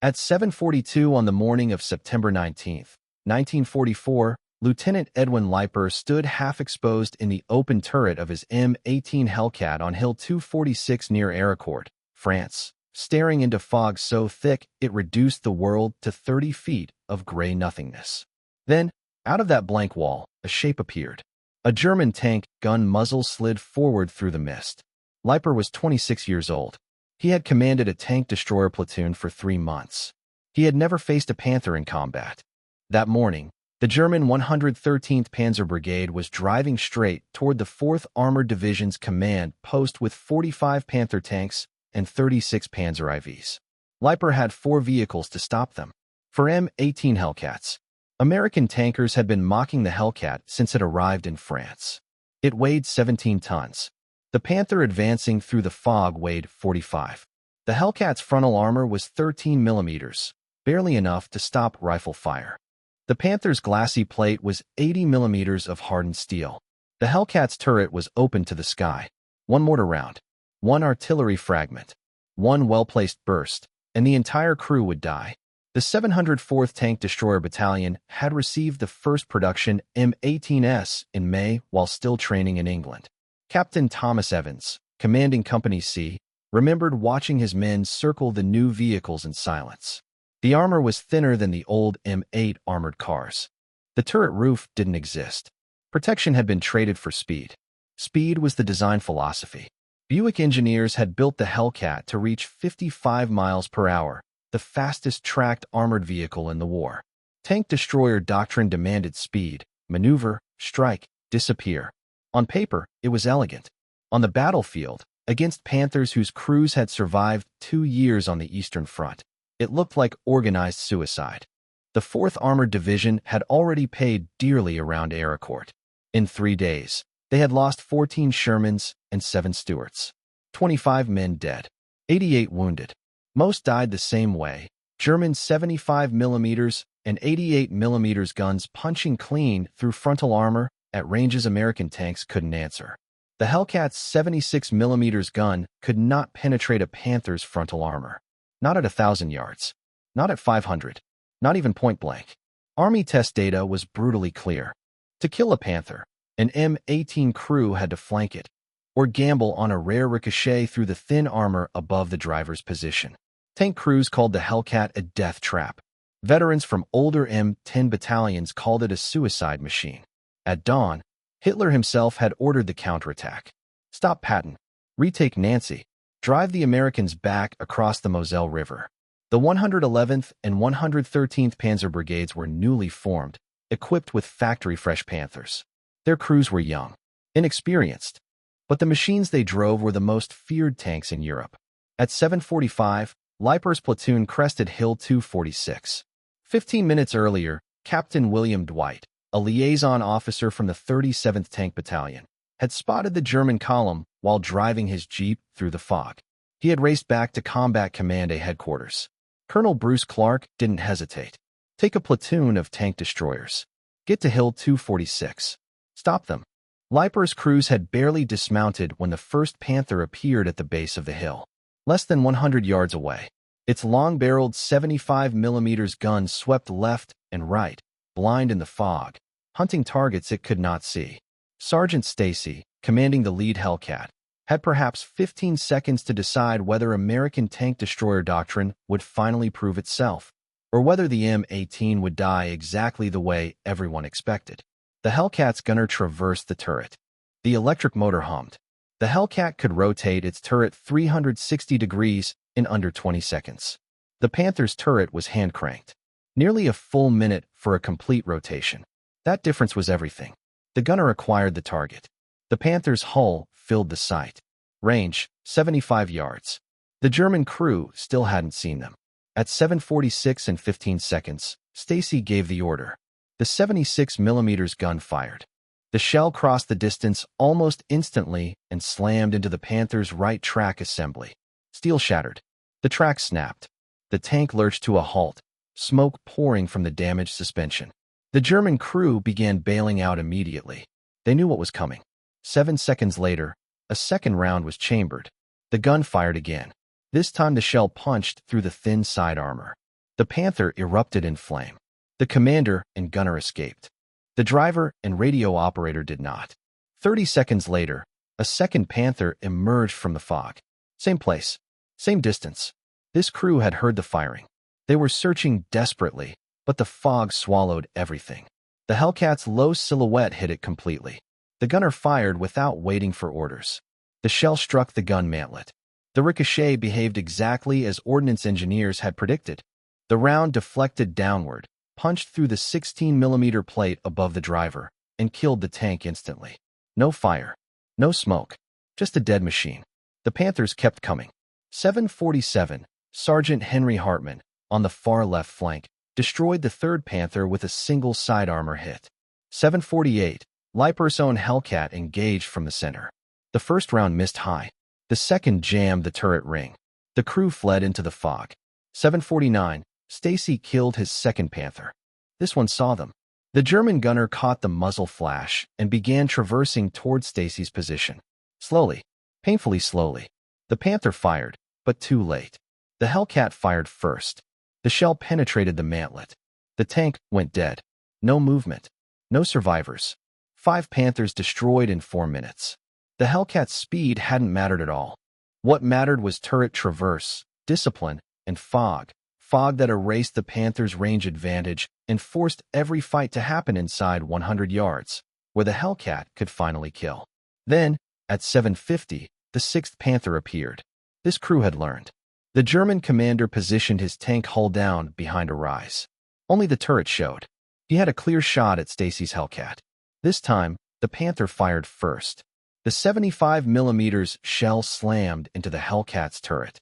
At 7:42 on the morning of September 19, 1944, Lieutenant Edwin Leiper stood half-exposed in the open turret of his M18 Hellcat on Hill 246 near Ericourt, France, staring into fog so thick it reduced the world to 30 feet of gray nothingness. Then, out of that blank wall, a shape appeared. A German tank gun muzzle slid forward through the mist. Leiper was 26 years old. He had commanded a tank destroyer platoon for 3 months. He had never faced a Panther in combat. That morning, the German 113th Panzer Brigade was driving straight toward the 4th Armored Division's command post with 45 Panther tanks and 36 Panzer IVs. Leiper had 4 vehicles to stop them. For M18 Hellcats, American tankers had been mocking the Hellcat since it arrived in France. It weighed 17 tons. The Panther advancing through the fog weighed 45. The Hellcat's frontal armor was 13 millimeters, barely enough to stop rifle fire. The Panther's glassy plate was 80 millimeters of hardened steel. The Hellcat's turret was open to the sky. 1 mortar round, 1 artillery fragment, 1 well-placed burst, and the entire crew would die. The 704th Tank Destroyer Battalion had received the first production M18s in May while still training in England. Captain Thomas Evans, commanding Company C, remembered watching his men circle the new vehicles in silence. The armor was thinner than the old M8 armored cars. The turret roof didn't exist. Protection had been traded for speed. Speed was the design philosophy. Buick engineers had built the Hellcat to reach 55 miles per hour, the fastest tracked armored vehicle in the war. Tank destroyer doctrine demanded speed, maneuver, strike, disappear. On paper, it was elegant. On the battlefield, against Panthers whose crews had survived 2 years on the Eastern Front, it looked like organized suicide. The 4th Armored Division had already paid dearly around Ericourt. In 3 days, they had lost 14 Shermans and 7 Stuarts. 25 men dead. 88 wounded. Most died the same way. German 75 mm and 88 mm guns punching clean through frontal armor at ranges American tanks couldn't answer. The Hellcat's 76 mm gun could not penetrate a Panther's frontal armor. Not at 1,000 yards. Not at 500. Not even point blank. Army test data was brutally clear. To kill a Panther, an M18 crew had to flank it, or gamble on a rare ricochet through the thin armor above the driver's position. Tank crews called the Hellcat a death trap. Veterans from older M10 battalions called it a suicide machine. At dawn, Hitler himself had ordered the counterattack. Stop Patton. Retake Nancy. Drive the Americans back across the Moselle River. The 111th and 113th Panzer Brigades were newly formed, equipped with factory-fresh Panthers. Their crews were young, inexperienced, but the machines they drove were the most feared tanks in Europe. At 7:45, Leiper's platoon crested Hill 246. 15 minutes earlier, Captain William Dwight, a liaison officer from the 37th Tank Battalion, had spotted the German column while driving his jeep through the fog. He had raced back to Combat Command A headquarters. Colonel Bruce Clark didn't hesitate. Take a platoon of tank destroyers. Get to Hill 246. Stop them. Leiper's crews had barely dismounted when the first Panther appeared at the base of the hill. Less than 100 yards away, its long-barreled 75 mm gun swept left and right, blind in the fog, hunting targets it could not see. Sergeant Stacy, commanding the lead Hellcat, had perhaps 15 seconds to decide whether American tank destroyer doctrine would finally prove itself, or whether the M18 would die exactly the way everyone expected. The Hellcat's gunner traversed the turret. The electric motor hummed. The Hellcat could rotate its turret 360 degrees in under 20 seconds. The Panther's turret was hand-cranked. Nearly a full minute for a complete rotation. That difference was everything. The gunner acquired the target. The Panther's hull filled the sight. Range, 75 yards. The German crew still hadn't seen them. At 7:46 and 15 seconds, Stacy gave the order. The 76 mm gun fired. The shell crossed the distance almost instantly and slammed into the Panther's right track assembly. Steel shattered. The track snapped. The tank lurched to a halt, smoke pouring from the damaged suspension. The German crew began bailing out immediately. They knew what was coming. 7 seconds later, a second round was chambered. The gun fired again. This time the shell punched through the thin side armor. The Panther erupted in flame. The commander and gunner escaped. The driver and radio operator did not. 30 seconds later, a second Panther emerged from the fog. Same place, same distance. This crew had heard the firing. They were searching desperately, but the fog swallowed everything. The Hellcat's low silhouette hid it completely. The gunner fired without waiting for orders. The shell struck the gun mantlet. The ricochet behaved exactly as ordnance engineers had predicted. The round deflected downward, punched through the 16mm plate above the driver, and killed the tank instantly. No fire, no smoke, just a dead machine. The Panthers kept coming. 747, Sergeant Henry Hartman, on the far left flank, destroyed the 3rd Panther with a single side armor hit. 748, Leiper's own Hellcat engaged from the center. The first round missed high. The second jammed the turret ring. The crew fled into the fog. 749, Stacy killed his 2nd Panther. This one saw them. The German gunner caught the muzzle flash and began traversing toward Stacy's position. Slowly, painfully slowly. The Panther fired, but too late. The Hellcat fired first. The shell penetrated the mantlet. The tank went dead. No movement. No survivors. 5 Panthers destroyed in 4 minutes. The Hellcat's speed hadn't mattered at all. What mattered was turret traverse, discipline, and fog. Fog that erased the Panthers' range advantage and forced every fight to happen inside 100 yards, where the Hellcat could finally kill. Then, at 7:50, the 6th Panther appeared. This crew had learned. The German commander positioned his tank hull down behind a rise. Only the turret showed. He had a clear shot at Stacy's Hellcat. This time, the Panther fired first. The 75mm shell slammed into the Hellcat's turret.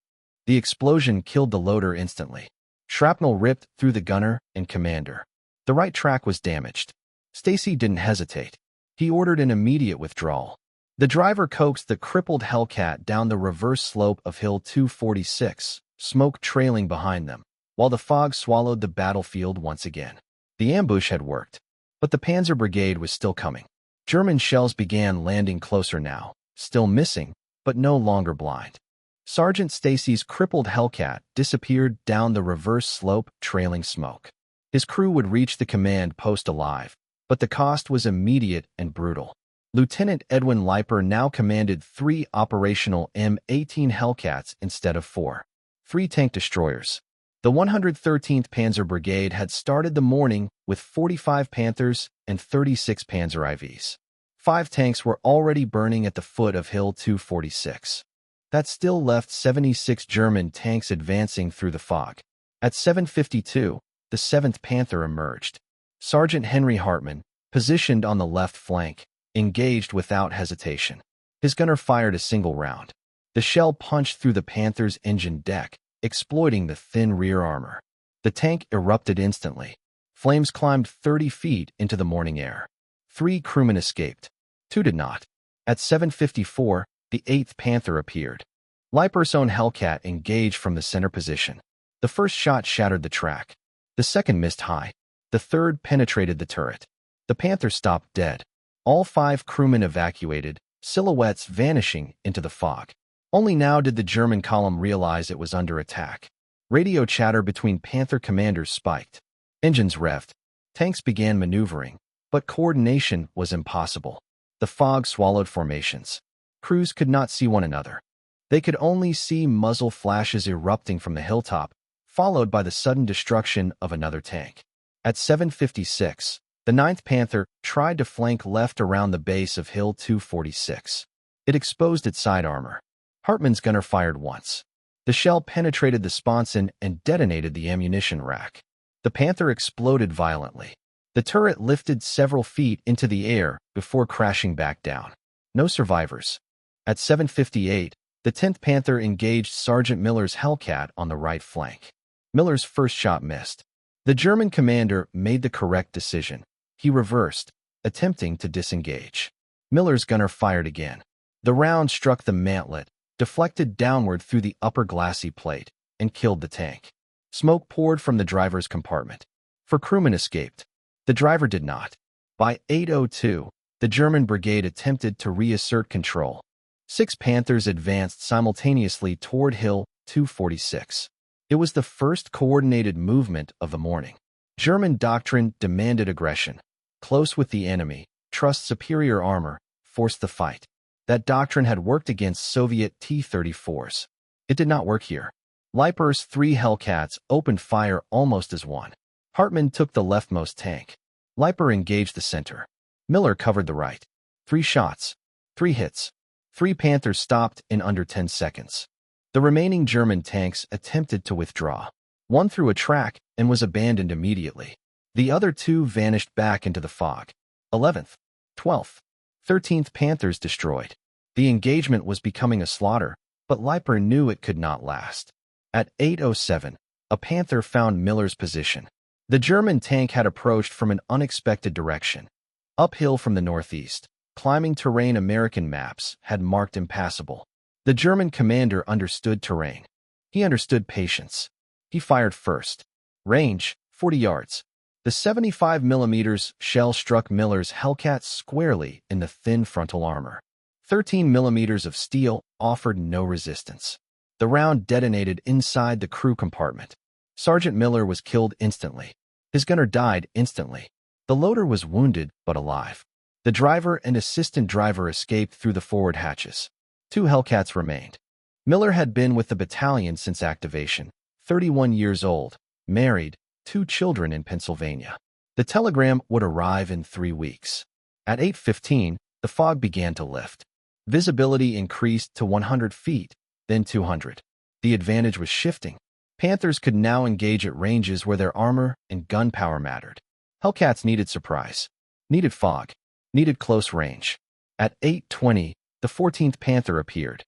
The explosion killed the loader instantly. Shrapnel ripped through the gunner and commander. The right track was damaged. Stacy didn't hesitate. He ordered an immediate withdrawal. The driver coaxed the crippled Hellcat down the reverse slope of Hill 246, smoke trailing behind them, while the fog swallowed the battlefield once again. The ambush had worked, but the Panzer Brigade was still coming. German shells began landing closer now, still missing, but no longer blind. Sergeant Stacy's crippled Hellcat disappeared down the reverse slope, trailing smoke. His crew would reach the command post alive, but the cost was immediate and brutal. Lieutenant Edwin Leiper now commanded 3 operational M18 Hellcats instead of 4. 3 tank destroyers. The 113th Panzer Brigade had started the morning with 45 Panthers and 36 Panzer IVs. 5 tanks were already burning at the foot of Hill 246. That still left 76 German tanks advancing through the fog. At 7:52, the 7th Panther emerged. Sergeant Henry Hartman, positioned on the left flank, engaged without hesitation. His gunner fired a single round. The shell punched through the Panther's engine deck, exploiting the thin rear armor. The tank erupted instantly. Flames climbed 30 feet into the morning air. 3 crewmen escaped. 2 did not. At 7:54, the 8th Panther appeared. Leiper's own Hellcat engaged from the center position. The first shot shattered the track. The second missed high. The third penetrated the turret. The Panther stopped dead. All 5 crewmen evacuated, silhouettes vanishing into the fog. Only now did the German column realize it was under attack. Radio chatter between Panther commanders spiked. Engines revved. Tanks began maneuvering, but coordination was impossible. The fog swallowed formations. Crews could not see one another. They could only see muzzle flashes erupting from the hilltop, followed by the sudden destruction of another tank. At 7:56, the 9th Panther tried to flank left around the base of Hill 246. It exposed its side armor. Hartman's gunner fired once. The shell penetrated the sponson and detonated the ammunition rack. The Panther exploded violently. The turret lifted several feet into the air before crashing back down. No survivors. At 7:58, the 10th Panther engaged Sergeant Miller's Hellcat on the right flank. Miller's first shot missed. The German commander made the correct decision. He reversed, attempting to disengage. Miller's gunner fired again. The round struck the mantlet, deflected downward through the upper glassy plate, and killed the tank. Smoke poured from the driver's compartment. 4 crewmen escaped. The driver did not. By 8:02, the German brigade attempted to reassert control. 6 Panthers advanced simultaneously toward Hill 246. It was the first coordinated movement of the morning. German doctrine demanded aggression. Close with the enemy, trust superior armor, force the fight. That doctrine had worked against Soviet T-34s. It did not work here. Leiper's 3 Hellcats opened fire almost as one. Hartmann took the leftmost tank. Leiper engaged the center. Miller covered the right. 3 shots. 3 hits. 3 Panthers stopped in under 10 seconds. The remaining German tanks attempted to withdraw. One threw a track and was abandoned immediately. The other 2 vanished back into the fog. 11th, 12th, 13th Panthers destroyed. The engagement was becoming a slaughter, but Leiper knew it could not last. At 8:07, a Panther found Miller's position. The German tank had approached from an unexpected direction. Uphill from the northeast, climbing terrain American maps had marked impassable. The German commander understood terrain. He understood patience. He fired first. Range, 40 yards. The 75mm shell struck Miller's Hellcat squarely in the thin frontal armor. 13mm of steel offered no resistance. The round detonated inside the crew compartment. Sergeant Miller was killed instantly. His gunner died instantly. The loader was wounded but alive. The driver and assistant driver escaped through the forward hatches. 2 Hellcats remained. Miller had been with the battalion since activation, 31 years old, married, 2 children in Pennsylvania. The telegram would arrive in 3 weeks. At 8:15, the fog began to lift. Visibility increased to 100 feet, then 200. The advantage was shifting. Panthers could now engage at ranges where their armor and gun power mattered. Hellcats needed surprise, needed fog, needed close range. At 8:20, the 14th Panther appeared.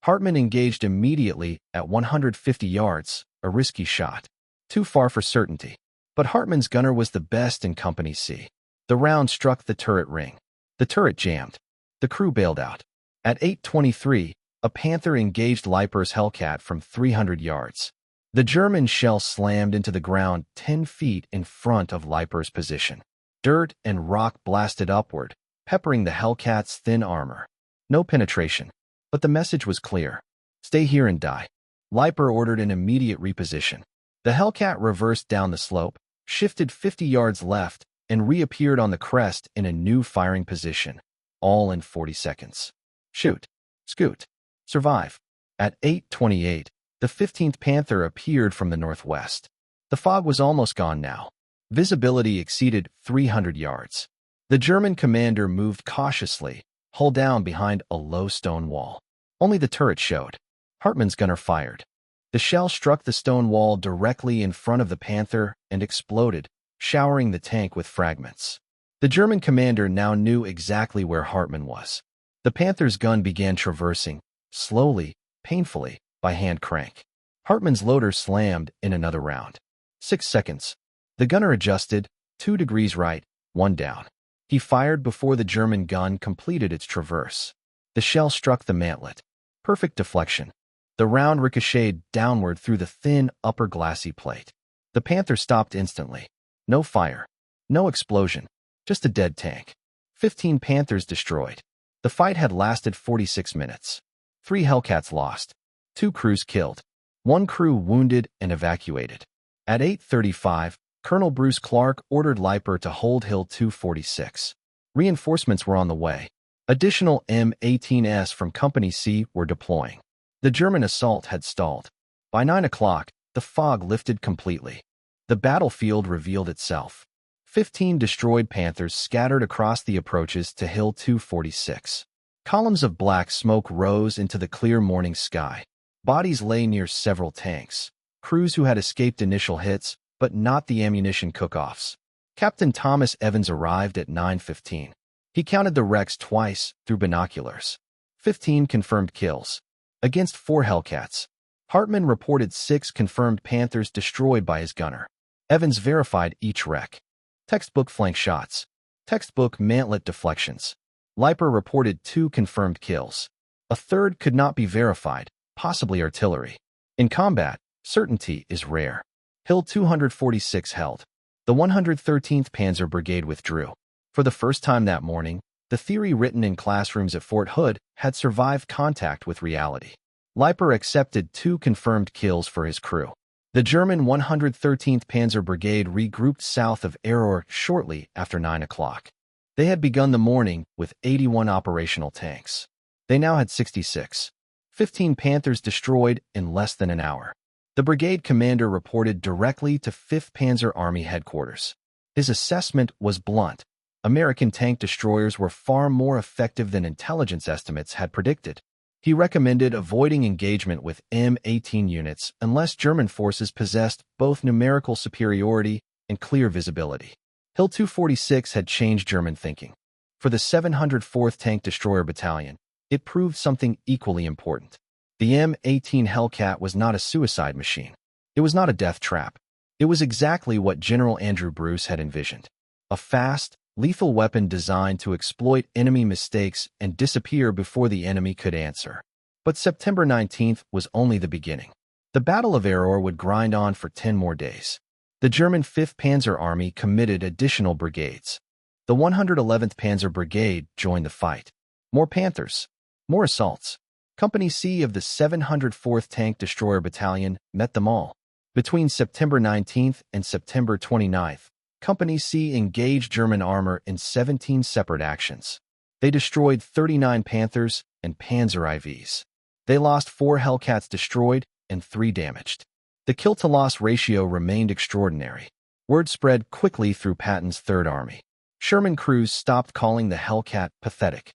Hartmann engaged immediately at 150 yards, a risky shot. Too far for certainty. But Hartmann's gunner was the best in Company C. The round struck the turret ring. The turret jammed. The crew bailed out. At 8:23, a Panther engaged Leiper's Hellcat from 300 yards. The German shell slammed into the ground 10 feet in front of Leiper's position. Dirt and rock blasted upward, peppering the Hellcat's thin armor. No penetration, but the message was clear. Stay here and die. Leiper ordered an immediate reposition. The Hellcat reversed down the slope, shifted 50 yards left, and reappeared on the crest in a new firing position, all in 40 seconds. Shoot. Scoot. Survive. At 8:28, the 15th Panther appeared from the northwest. The fog was almost gone now. Visibility exceeded 300 yards. The German commander moved cautiously, hull down behind a low stone wall. Only the turret showed. Hartmann's gunner fired. The shell struck the stone wall directly in front of the Panther and exploded, showering the tank with fragments. The German commander now knew exactly where Hartmann was. The Panther's gun began traversing, slowly, painfully, by hand crank. Hartmann's loader slammed in another round. 6 seconds. The gunner adjusted, 2 degrees right, 1 down. He fired before the German gun completed its traverse. The shell struck the mantlet. Perfect deflection. The round ricocheted downward through the thin upper glassy plate. The Panther stopped instantly. No fire. No explosion. Just a dead tank. 15 Panthers destroyed. The fight had lasted 46 minutes. 3 Hellcats lost. 2 crews killed. 1 crew wounded and evacuated. At 8:35, Colonel Bruce Clark ordered Leiper to hold Hill 246. Reinforcements were on the way. Additional M18s from Company C were deploying. The German assault had stalled. By 9 o'clock, the fog lifted completely. The battlefield revealed itself. 15 destroyed Panthers scattered across the approaches to Hill 246. Columns of black smoke rose into the clear morning sky. Bodies lay near several tanks. Crews who had escaped initial hits, but not the ammunition cook-offs. Captain Thomas Evans arrived at 9:15. He counted the wrecks twice through binoculars. 15 confirmed kills. Against 4 Hellcats. Hartmann reported 6 confirmed Panthers destroyed by his gunner. Evans verified each wreck. Textbook flank shots. Textbook mantlet deflections. Leiper reported 2 confirmed kills. A third could not be verified, possibly artillery. In combat, certainty is rare. Hill 246 held. The 113th Panzer Brigade withdrew. For the first time that morning, the theory written in classrooms at Fort Hood had survived contact with reality. Leiper accepted 2 confirmed kills for his crew. The German 113th Panzer Brigade regrouped south of Error shortly after 9 o'clock. They had begun the morning with 81 operational tanks. They now had 66. 15 Panthers destroyed in less than an hour. The brigade commander reported directly to 5th Panzer Army headquarters. His assessment was blunt. American tank destroyers were far more effective than intelligence estimates had predicted. He recommended avoiding engagement with M18 units unless German forces possessed both numerical superiority and clear visibility. Hill 246 had changed German thinking. For the 704th Tank Destroyer Battalion, it proved something equally important. The M18 Hellcat was not a suicide machine. It was not a death trap. It was exactly what General Andrew Bruce had envisioned. A fast, lethal weapon designed to exploit enemy mistakes and disappear before the enemy could answer. But September 19th was only the beginning. The Battle of Error would grind on for 10 more days. The German 5th Panzer Army committed additional brigades. The 111th Panzer Brigade joined the fight. More Panthers. More assaults. Company C of the 704th Tank Destroyer Battalion met them all. Between September 19th and September 29th, Company C engaged German armor in 17 separate actions. They destroyed 39 Panthers and Panzer IVs. They lost 4 Hellcats destroyed and 3 damaged. The kill-to-loss ratio remained extraordinary. Word spread quickly through Patton's Third Army. Sherman crews stopped calling the Hellcat pathetic.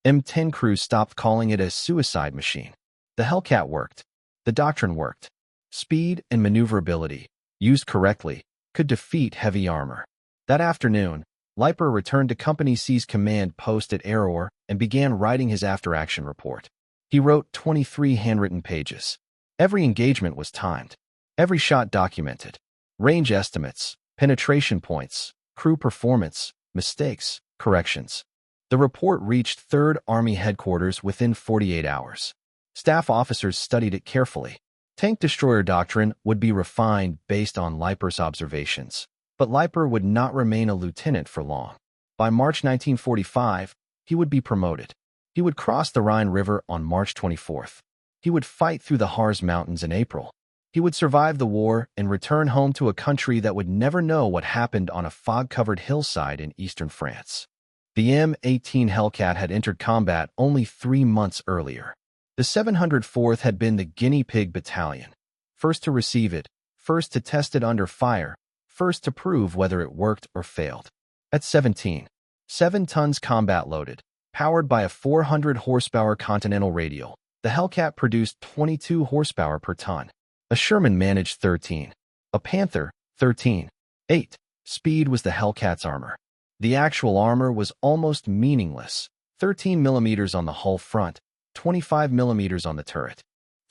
M10 crews stopped calling it a suicide machine. The Hellcat worked. The doctrine worked. Speed and maneuverability, used correctly, could defeat heavy armor. That afternoon, Leiper returned to Company C's command post at Error and began writing his after-action report. He wrote 23 handwritten pages. Every engagement was timed. Every shot documented. Range estimates, penetration points, crew performance, mistakes, corrections. The report reached 3rd Army headquarters within 48 hours. Staff officers studied it carefully. Tank destroyer doctrine would be refined based on Leiper's observations, but Leiper would not remain a lieutenant for long. By March 1945, he would be promoted. He would cross the Rhine River on March 24th. He would fight through the Harz Mountains in April. He would survive the war and return home to a country that would never know what happened on a fog-covered hillside in eastern France. The M18 Hellcat had entered combat only 3 months earlier. The 704th had been the guinea pig battalion, first to receive it, first to test it under fire, first to prove whether it worked or failed. At 17, 7 tons combat loaded, powered by a 400 horsepower Continental radial, the Hellcat produced 22 horsepower per ton. A Sherman managed 13. A Panther, 13. 8. Speed was the Hellcat's armor. The actual armor was almost meaningless, 13 millimeters on the hull front, 25 millimeters on the turret.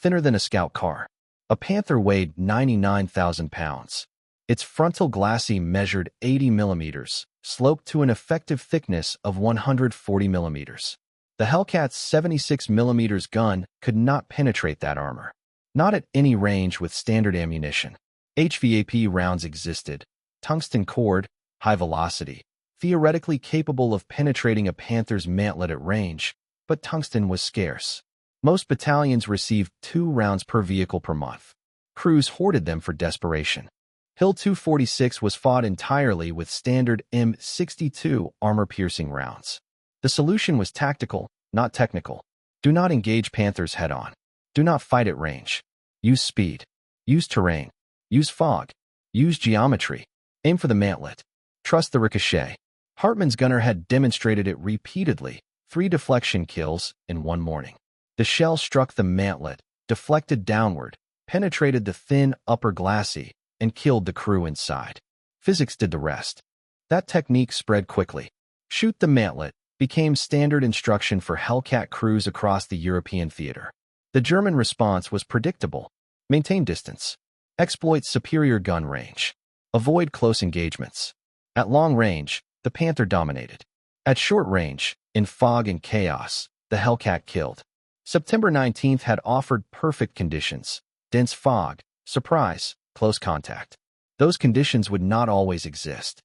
Thinner than a scout car. A Panther weighed 99,000 pounds. Its frontal glacis measured 80 millimeters, sloped to an effective thickness of 140 millimeters. The Hellcat's 76 millimeters gun could not penetrate that armor. Not at any range with standard ammunition. HVAP rounds existed. Tungsten cord, high velocity, theoretically capable of penetrating a Panther's mantlet at range, but tungsten was scarce. Most battalions received 2 rounds per vehicle per month. Crews hoarded them for desperation. Hill 246 was fought entirely with standard M62 armor-piercing rounds. The solution was tactical, not technical. Do not engage Panthers head-on. Do not fight at range. Use speed. Use terrain. Use fog. Use geometry. Aim for the mantlet. Trust the ricochet. Hartmann's gunner had demonstrated it repeatedly. 3 deflection kills in 1 morning. The shell struck the mantlet, deflected downward, penetrated the thin upper glacis, and killed the crew inside. Physics did the rest. That technique spread quickly. Shoot the mantlet became standard instruction for Hellcat crews across the European theater. The German response was predictable. Maintain distance. Exploit superior gun range. Avoid close engagements. At long range, the Panther dominated. At short range, in fog and chaos, the Hellcat killed. September 19th had offered perfect conditions. Dense fog, surprise, close contact. Those conditions would not always exist.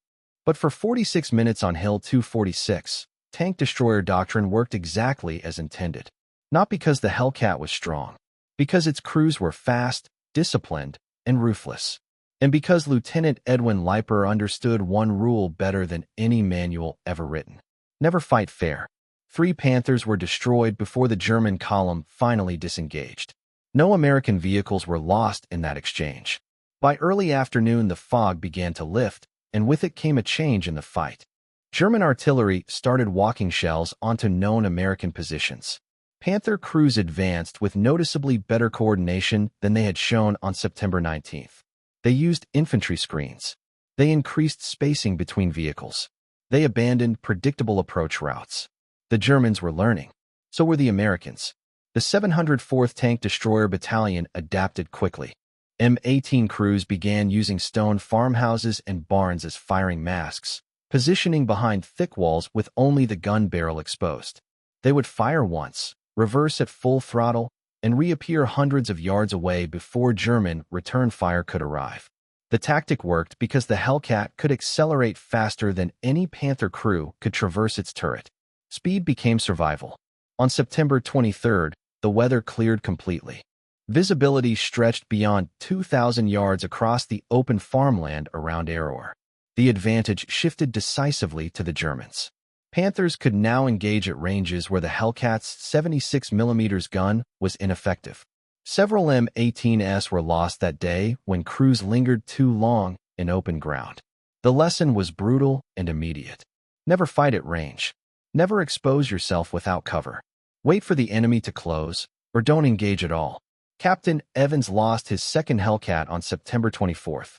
But for 46 minutes on Hill 246, tank destroyer doctrine worked exactly as intended. Not because the Hellcat was strong, because its crews were fast, disciplined, and ruthless. And because Lieutenant Edwin Leiper understood one rule better than any manual ever written: never fight fair. 3 Panthers were destroyed before the German column finally disengaged. No American vehicles were lost in that exchange. By early afternoon, the fog began to lift, and with it came a change in the fight. German artillery started walking shells onto known American positions. Panther crews advanced with noticeably better coordination than they had shown on September 19th. They used infantry screens. They increased spacing between vehicles. They abandoned predictable approach routes. The Germans were learning. So were the Americans. The 704th Tank Destroyer Battalion adapted quickly. M18 crews began using stone farmhouses and barns as firing masks, positioning behind thick walls with only the gun barrel exposed. They would fire once, reverse at full throttle, and reappear hundreds of yards away before German return fire could arrive. The tactic worked because the Hellcat could accelerate faster than any Panther crew could traverse its turret. Speed became survival. On September 23rd, the weather cleared completely. Visibility stretched beyond 2,000 yards across the open farmland around Aroer. The advantage shifted decisively to the Germans. Panthers could now engage at ranges where the Hellcat's 76mm gun was ineffective. Several M18s were lost that day when crews lingered too long in open ground. The lesson was brutal and immediate. Never fight at range. Never expose yourself without cover. Wait for the enemy to close, or don't engage at all. Captain Evans lost his second Hellcat on September 24th.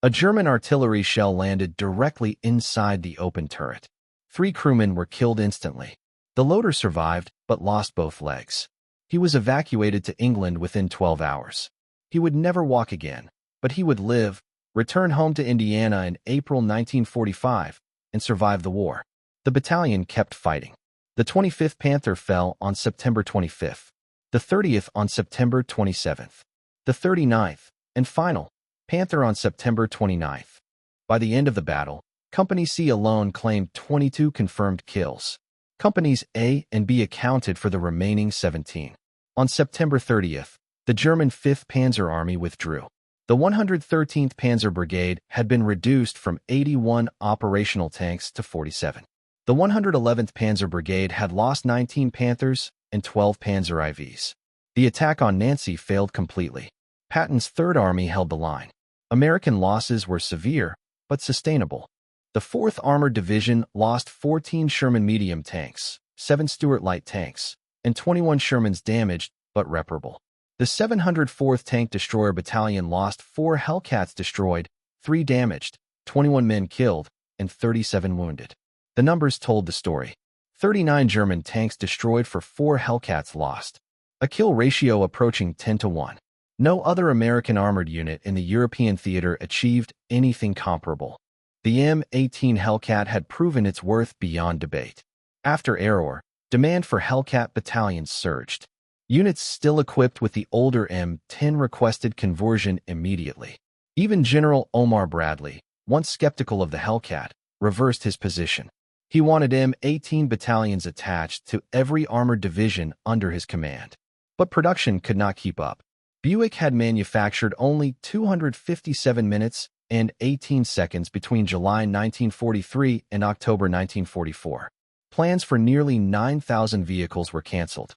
A German artillery shell landed directly inside the open turret. 3 crewmen were killed instantly. The loader survived, but lost both legs. He was evacuated to England within 12 hours. He would never walk again, but he would live, return home to Indiana in April 1945, and survive the war. The battalion kept fighting. The 25th Panther fell on September 25th. The 30th on September 27th. The 39th, and final, Panther on September 29th. By the end of the battle, Company C alone claimed 22 confirmed kills. Companies A and B accounted for the remaining 17. On September 30th, the German 5th Panzer Army withdrew. The 113th Panzer Brigade had been reduced from 81 operational tanks to 47. The 111th Panzer Brigade had lost 19 Panthers and 12 Panzer IVs. The attack on Nancy failed completely. Patton's Third Army held the line. American losses were severe, but sustainable. The 4th Armored Division lost 14 Sherman medium tanks, 7 Stuart light tanks, and 21 Shermans damaged, but reparable. The 704th Tank Destroyer Battalion lost 4 Hellcats destroyed, 3 damaged, 21 men killed, and 37 wounded. The numbers told the story. 39 German tanks destroyed for 4 Hellcats lost. A kill ratio approaching 10-1. No other American armored unit in the European theater achieved anything comparable. The M18 Hellcat had proven its worth beyond debate. After Aroer, demand for Hellcat battalions surged. Units still equipped with the older M10 requested conversion immediately. Even General Omar Bradley, once skeptical of the Hellcat, reversed his position. He wanted M18 battalions attached to every armored division under his command. But production could not keep up. Buick had manufactured only 257 minutes and 18 seconds between July 1943 and October 1944. Plans for nearly 9,000 vehicles were canceled.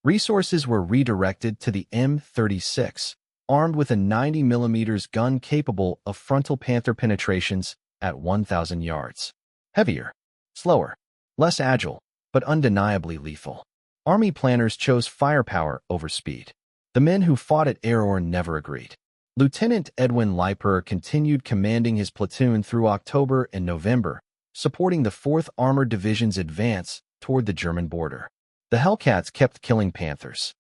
Resources were redirected to the M36, armed with a 90mm gun capable of frontal Panther penetrations at 1,000 yards. Heavier, slower, less agile, but undeniably lethal. Army planners chose firepower over speed. The men who fought at Aroer never agreed. Lieutenant Edwin Leiper continued commanding his platoon through October and November, supporting the 4th Armored Division's advance toward the German border. The Hellcats kept killing Panthers.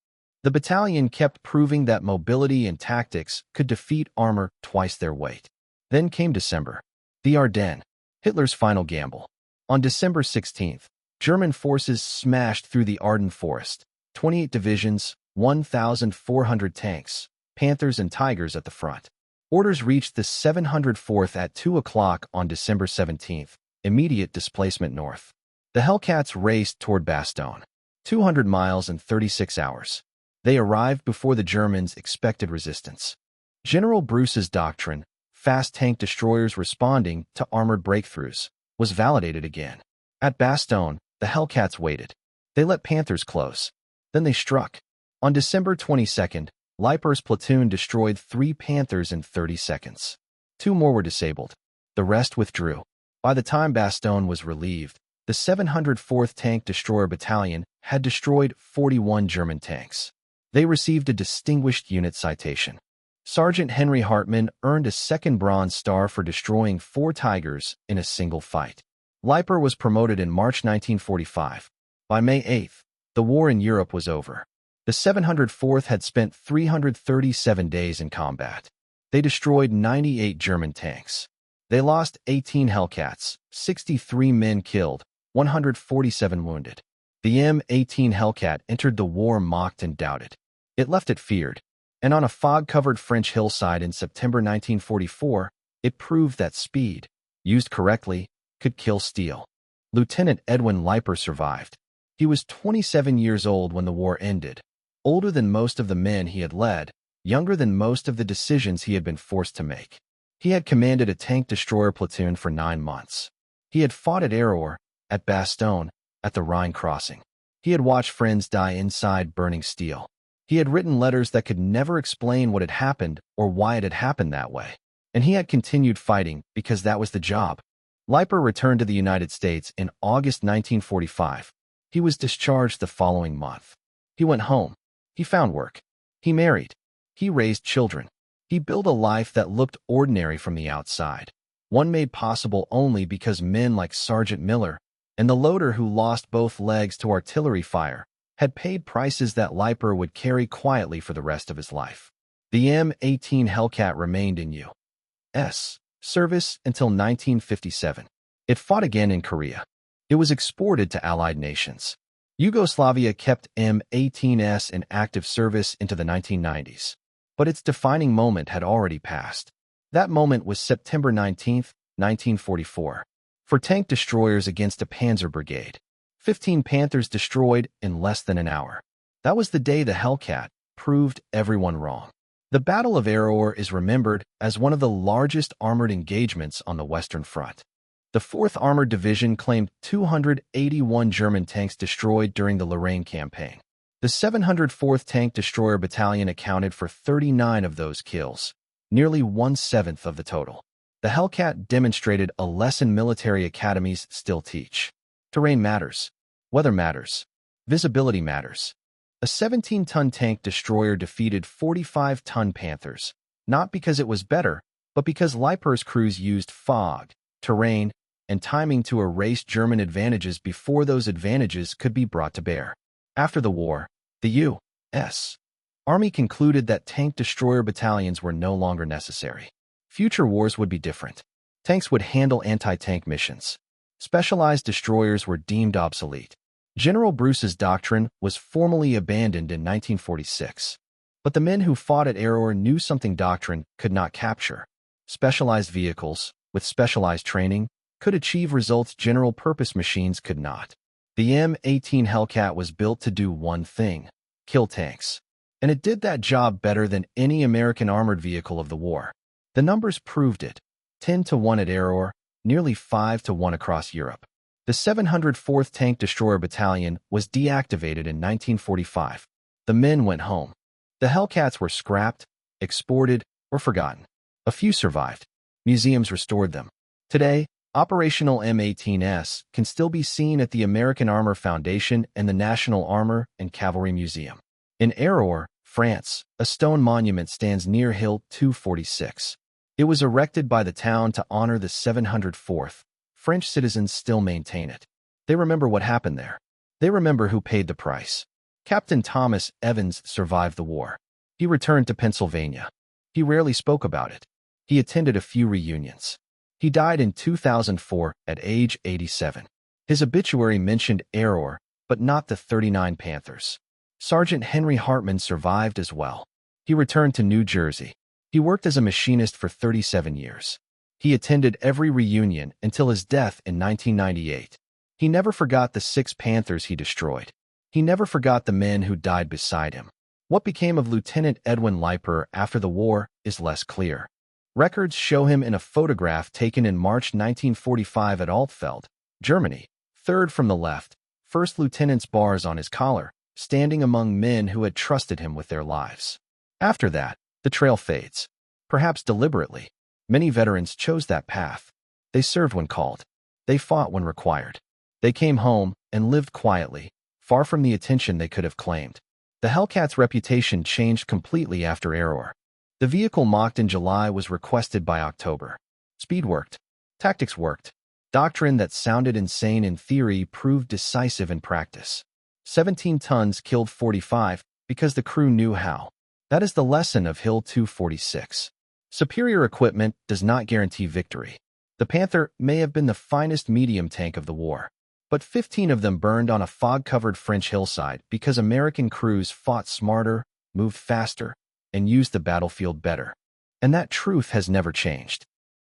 The battalion kept proving that mobility and tactics could defeat armor twice their weight. Then came December. The Ardennes, Hitler's final gamble. On December 16th, German forces smashed through the Ardennes forest. 28 divisions, 1,400 tanks, Panthers and Tigers at the front. Orders reached the 704th at 2 o'clock on December 17th, immediate displacement north. The Hellcats raced toward Bastogne, 200 miles in 36 hours. They arrived before the Germans expected resistance. General Bruce's doctrine, fast tank destroyers responding to armored breakthroughs, was validated again. At Bastogne, the Hellcats waited. They let Panthers close. Then they struck. On December 22nd, Leiper's platoon destroyed 3 Panthers in 30 seconds. 2 more were disabled. The rest withdrew. By the time Bastogne was relieved, the 704th Tank Destroyer Battalion had destroyed 41 German tanks. They received a Distinguished Unit citation. Sergeant Henry Hartmann earned a 2nd Bronze Star for destroying 4 Tigers in a single fight. Leiper was promoted in March 1945. By May 8th, the war in Europe was over. The 704th had spent 337 days in combat. They destroyed 98 German tanks. They lost 18 Hellcats, 63 men killed, 147 wounded. The M18 Hellcat entered the war mocked and doubted. It left it feared. And on a fog-covered French hillside in September 1944, it proved that speed, used correctly, could kill steel. Lieutenant Edwin Leiper survived. He was 27 years old when the war ended, older than most of the men he had led, younger than most of the decisions he had been forced to make. He had commanded a tank destroyer platoon for 9 months. He had fought at Error, at Bastogne, at the Rhine crossing. He had watched friends die inside burning steel. He had written letters that could never explain what had happened or why it had happened that way. And he had continued fighting because that was the job. Leiper returned to the United States in August 1945. He was discharged the following month. He went home. He found work. He married. He raised children. He built a life that looked ordinary from the outside, one made possible only because men like Sergeant Miller and the loader who lost both legs to artillery fire had paid prices that Leiper would carry quietly for the rest of his life. The M18 Hellcat remained in U.S. service until 1957. It fought again in Korea. It was exported to Allied nations. Yugoslavia kept M18s in active service into the 1990s. But its defining moment had already passed. That moment was September 19, 1944. For tank destroyers against a Panzer Brigade. 15 Panthers destroyed in less than an hour. That was the day the Hellcat proved everyone wrong. The Battle of Error is remembered as one of the largest armored engagements on the Western Front. The 4th Armored Division claimed 281 German tanks destroyed during the Lorraine campaign. The 704th Tank Destroyer Battalion accounted for 39 of those kills, nearly 1/7 of the total. The Hellcat demonstrated a lesson military academies still teach. Terrain matters. Weather matters. Visibility matters. A 17-ton tank destroyer defeated 45-ton Panthers, not because it was better, but because Leiper's crews used fog, terrain, and timing to erase German advantages before those advantages could be brought to bear. After the war, the U.S. Army concluded that tank destroyer battalions were no longer necessary. Future wars would be different. Tanks would handle anti-tank missions. Specialized destroyers were deemed obsolete. General Bruce's doctrine was formally abandoned in 1946. But the men who fought at Error knew something doctrine could not capture. Specialized vehicles, with specialized training, could achieve results general-purpose machines could not. The M18 Hellcat was built to do one thing: kill tanks. And it did that job better than any American armored vehicle of the war. The numbers proved it: 10-1 at Error, nearly 5-1 across Europe. The 704th Tank Destroyer Battalion was deactivated in 1945. The men went home. The Hellcats were scrapped, exported, or forgotten. A few survived. Museums restored them. Today, operational M18s can still be seen at the American Armor Foundation and the National Armor and Cavalry Museum. In Error, France, a stone monument stands near Hill 246. It was erected by the town to honor the 704th. French citizens still maintain it. They remember what happened there. They remember who paid the price. Captain Thomas Evans survived the war. He returned to Pennsylvania. He rarely spoke about it. He attended a few reunions. He died in 2004 at age 87. His obituary mentioned Error, but not the 39 Panthers. Sergeant Henry Hartmann survived as well. He returned to New Jersey. He worked as a machinist for 37 years. He attended every reunion until his death in 1998. He never forgot the 6 Panthers he destroyed. He never forgot the men who died beside him. What became of Lieutenant Edwin Leiper after the war is less clear. Records show him in a photograph taken in March 1945 at Altfeld, Germany, third from the left, first lieutenant's bars on his collar, standing among men who had trusted him with their lives. After that, the trail fades. Perhaps deliberately. Many veterans chose that path. They served when called. They fought when required. They came home and lived quietly, far from the attention they could have claimed. The Hellcats' reputation changed completely after Error. The vehicle mocked in July was requested by October. Speed worked. Tactics worked. Doctrine that sounded insane in theory proved decisive in practice. 17 tons killed 45 because the crew knew how. That is the lesson of Hill 246. Superior equipment does not guarantee victory. The Panther may have been the finest medium tank of the war, but 15 of them burned on a fog-covered French hillside because American crews fought smarter, moved faster, and used the battlefield better. And that truth has never changed.